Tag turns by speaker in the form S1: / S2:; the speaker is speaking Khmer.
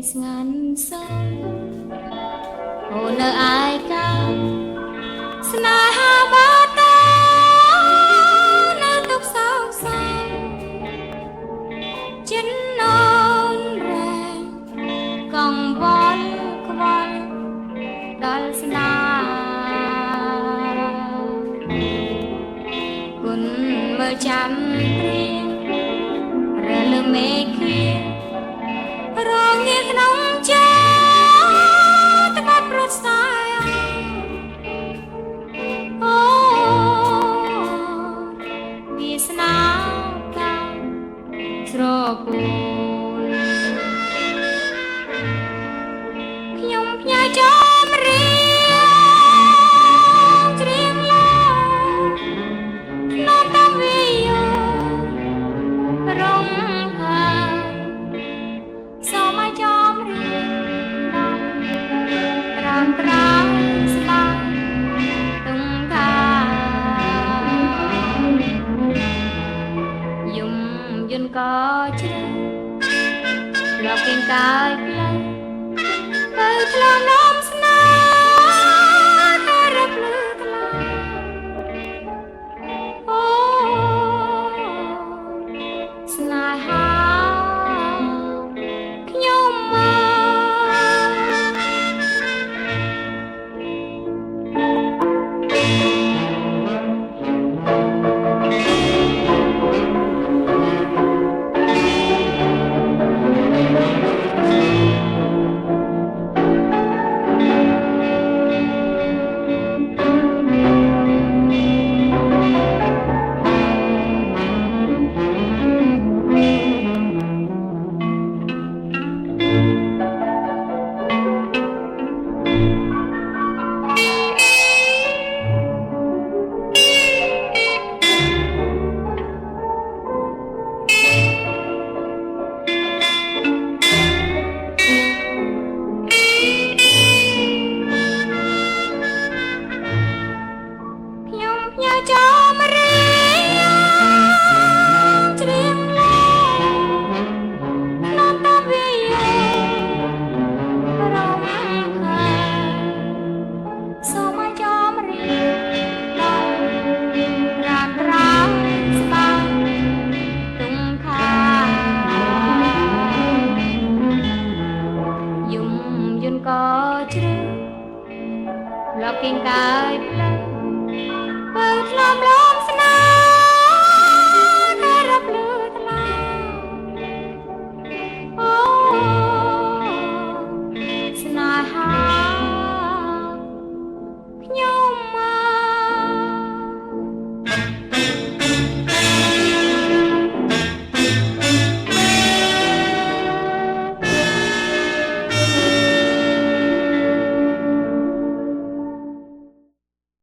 S1: ស្ងាត់សោអូននៅឯកាស្នេហាបាតានៅទុកសោកសៅចិនននរែងកង្វល់ខ្វល់ដល់ស្នាគុណមើលចាំព្រៀងរលឹមមេឃារងងាក្នុងចាត្បាត់ប្រត់ស្ដាយអូវាសនាតាមស្រគូលខ្ញុំផ្ញើចំរៀងច្រៀងឡើក្នុងតាមវាយោរងហើសូមឲ្យចំរៀងដល់ត្រាំស្បាទឹងថាយំយន្តក៏ជ្រៅលោកគៀងកាយផ្លូវទៅឆ្លងនំស្នេហ៍តែរកលឺថ្លាអូស្នេហាខ្ញុំមកចំរៀងច្រៀងឡើក្នុងតាមវាយោរងហើសូមឲ្យចំរៀងដល់រានរានស្បាទុំខាយំយន្តក៏ជ្រៅលោកគៀងកាយផ្លូវបើធ្លាប់